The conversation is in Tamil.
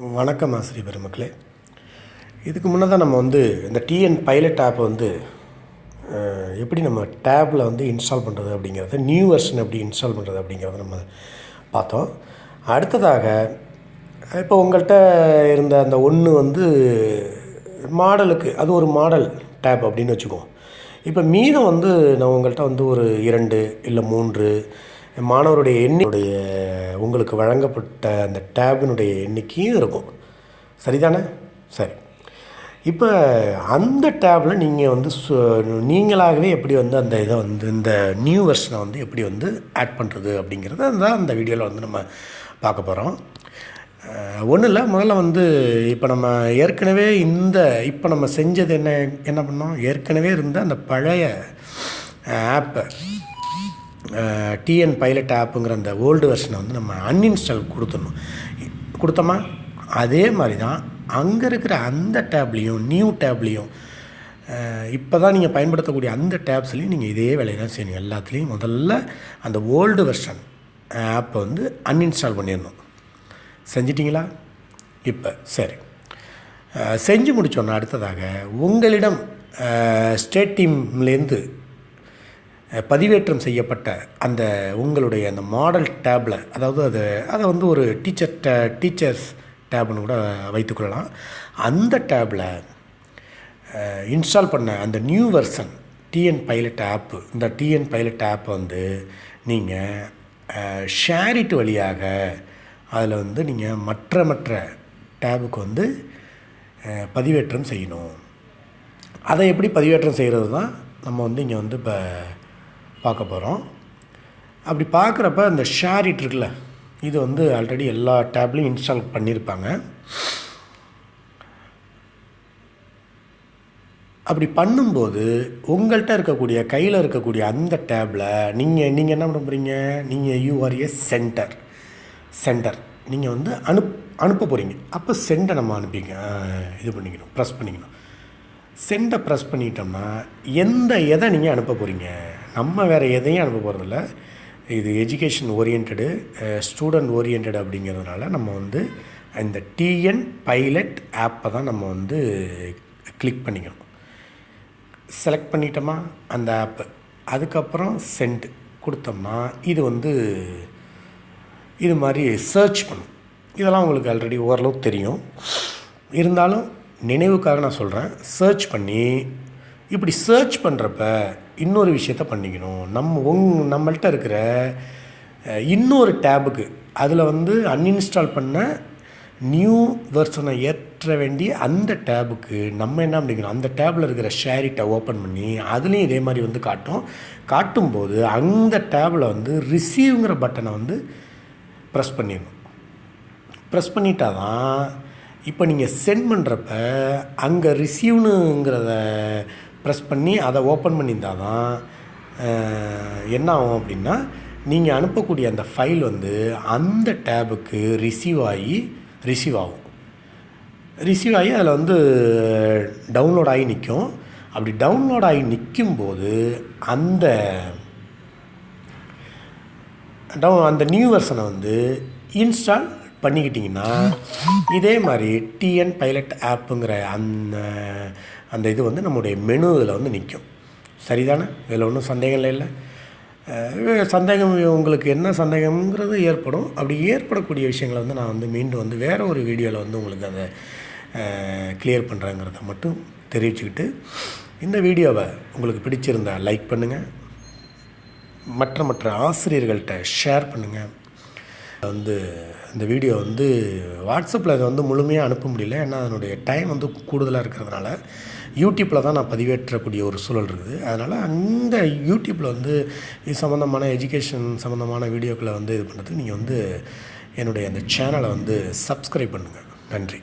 வணக்கம் ஆசிரியர் பெருமக்களே. இதுக்கு முன்னே நம்ம இந்த டிஎன் பைலட் ஆப் எப்படி நம்ம டேப்பில் இன்ஸ்டால் பண்ணுறது அப்படிங்கிறத, நியூ வெர்ஷன் எப்படி இன்ஸ்டால் பண்ணுறது அப்படிங்கிறத நம்ம பார்த்தோம். அடுத்ததாக இப்போ உங்கள்கிட்ட இருந்த அந்த ஒன்று மாடலுக்கு அது ஒரு மாடல் டேப் அப்படின்னு வச்சுக்குவோம். இப்போ மீதம் நான் உங்கள்கிட்ட ஒரு 2 இல்லை 3 மாணவருடைய எண்ணிக்கையுடைய உங்களுக்கு வழங்கப்பட்ட அந்த டேபினுடைய எண்ணிக்கையும் இருக்கும். சரிதானே? சரி. இப்போ அந்த டேபில் நீங்கள் நீங்களாகவே எப்படி அந்த இதை இந்த நியூ வெர்ஷனை எப்படி ஆட் பண்ணுறது அப்படிங்கிறத தான் அந்த வீடியோவில் நம்ம பார்க்க போகிறோம். ஒன்றும் இல்லை, முதல்ல இப்போ நம்ம ஏற்கனவே இப்போ நம்ம செஞ்சது என்ன பண்ணோம், ஏற்கனவே இருந்த அந்த பழைய ஆப்பை டிஎன் பைலட் ஆப்புங்கிற அந்த ஓல்டு வெர்ஷனை நம்ம அன்இன்ஸ்டால் கொடுத்தோமா. அதே மாதிரி தான் அங்கே இருக்கிற அந்த டேப்லேயும் நியூ டேப்லேயும் இப்போ தான் நீங்கள் பயன்படுத்தக்கூடிய அந்த டேப்ஸ்லேயும் நீங்கள் இதே வேலையை தான் செய்யணும். எல்லாத்துலேயும் முதல்ல அந்த ஓல்டு வெர்ஷன் ஆப்பை அன்இன்ஸ்டால் பண்ணிடணும். செஞ்சிட்டிங்களா? இப்போ சரி, செஞ்சு முடித்தோன்னா அடுத்ததாக உங்களிடம் ஸ்டேட் டீம்லேருந்து பதிவேற்றம் செய்யப்பட்ட அந்த உங்களுடைய அந்த மாடல் டேப்பில், அதாவது அதை ஒரு டீச்சர்ஸ் டேப்னு கூட வைத்துக்கொள்ளலாம். அந்த டேப்பில் இன்ஸ்டால் பண்ண அந்த நியூ வெர்ஷன் டிஎன் பைலட் ஆப்பு, இந்த டிஎன் பைலட் ஆப்பை நீங்கள் ஷேர் இட் வழியாக அதில் நீங்கள் மற்ற டேபுக்கு பதிவேற்றம் செய்யணும். அதை எப்படி பதிவேற்றம் செய்கிறது தான் நம்ம இங்கே இப்போ பார்க்க போகிறோம். அப்படி பார்க்குறப்ப இந்த ஷேர் இட் இருக்குல்ல, இது ஆல்ரெடி எல்லா டேப்லையும் இன்ஸ்டால் பண்ணியிருப்பாங்க. அப்படி பண்ணும்போது உங்கள்கிட்ட இருக்கக்கூடிய கையில் இருக்கக்கூடிய அந்த டேப்பில் நீங்கள் என்ன பண்ண போகிறீங்க, நீங்கள் யூஆர்ஏ சென்டர் நீங்கள் அனுப்ப போகிறீங்க. அப்போ சென்டை நம்ம இது பண்ணிக்கணும், ப்ரெஸ் பண்ணிக்கணும். சென்டை ப்ரெஸ் பண்ணிட்டோம்னா எதை நீங்கள் அனுப்ப போகிறீங்க, நம்ம வேறு எதையும் அனுப்ப போகிறதில்ல. இது எஜுகேஷன் ஓரியன்டு, ஸ்டூடெண்ட் ஓரியன்டு அப்படிங்கிறதுனால நம்ம இந்த டிஎன் பைலட் ஆப்பை தான் நம்ம கிளிக் பண்ணிக்கணும். செலக்ட் பண்ணிட்டோமா அந்த ஆப்பு, அதுக்கப்புறம் சென்ட் கொடுத்தோம்னா இது மாதிரி சர்ச் பண்ணும். இதெல்லாம் உங்களுக்கு ஆல்ரெடி ஓரளவுக்கு தெரியும். இருந்தாலும் நினைவுக்காக நான் சொல்கிறேன். சர்ச் பண்ணி இப்படி சர்ச் பண்ணுறப்ப இன்னொரு விஷயத்த பண்ணிக்கணும். நம்மள்கிட்ட இருக்கிற இன்னொரு டேபுக்கு அதில் அன்இன்ஸ்டால் பண்ண நியூ வெர்ஷனை ஏற்ற வேண்டிய அந்த டேபுக்கு நம்ம என்ன பண்ணிக்கணும், அந்த டேபில் இருக்கிற ஷேரிட்டை ஓப்பன் பண்ணி அதுலேயும் இதே மாதிரி காட்டும்போது அந்த டேபில் ரிசீவ்ங்கிற பட்டனை ப்ரெஸ் பண்ணிடணும். ப்ரெஸ் பண்ணிட்டா தான் இப்போ நீங்கள் சென்ட் பண்ணுறப்ப அங்கே ரிசீவ்னுங்கிறத ப்ரெஸ் பண்ணி அதை ஓப்பன் பண்ணியிருந்தால் தான் என்ன ஆகும் அப்படின்னா, நீங்கள் அனுப்பக்கூடிய அந்த ஃபைல் அந்த டேபுக்கு ரிசீவ் ஆகும். ரிசீவ் ஆகி அதில் டவுன்லோட் ஆகி நிற்கும். அப்படி டவுன்லோட் ஆகி நிற்கும்போது அந்த நியூ வெர்ஷனை இன்ஸ்டால் பண்ணிக்கிட்டிங்கன்னா இதே மாதிரி டிஎன் பைலட் ஆப்புங்கிற அந்த இது நம்முடைய மெனு இதில் நிற்கும். சரிதானே? இதில் ஒன்றும் சந்தேகம் இல்லை. சந்தேகம் உங்களுக்கு என்ன சந்தேகம்ங்கிறது ஏற்படும். அப்படி ஏற்படக்கூடிய விஷயங்களை நான் மீண்டும் வேறு ஒரு வீடியோவில் உங்களுக்கு அதை கிளியர் பண்ணுறேங்கிறத மட்டும் தெரிவிச்சுக்கிட்டு, இந்த வீடியோவை உங்களுக்கு பிடிச்சிருந்தா லைக் பண்ணுங்கள், மற்ற ஆசிரியர்கள்ட்ட ஷேர் பண்ணுங்கள். இந்த வீடியோ வாட்ஸ்அப்பில் அதை முழுமையாக அனுப்ப முடியல, ஏன்னா அதனுடைய டைம் கூடுதலாக இருக்கிறதுனால யூடியூப்பில் தான் நான் பதிவேற்றக்கூடிய ஒரு சூழல் இருக்குது. அதனால் அந்த யூடியூப்பில் இது சம்மந்தமான எஜுகேஷன் சம்மந்தமான வீடியோக்களை இது பண்ணுறதுக்கு நீங்கள் என்னுடைய அந்த சேனலை சப்ஸ்கிரைப் பண்ணுங்கள். நன்றி.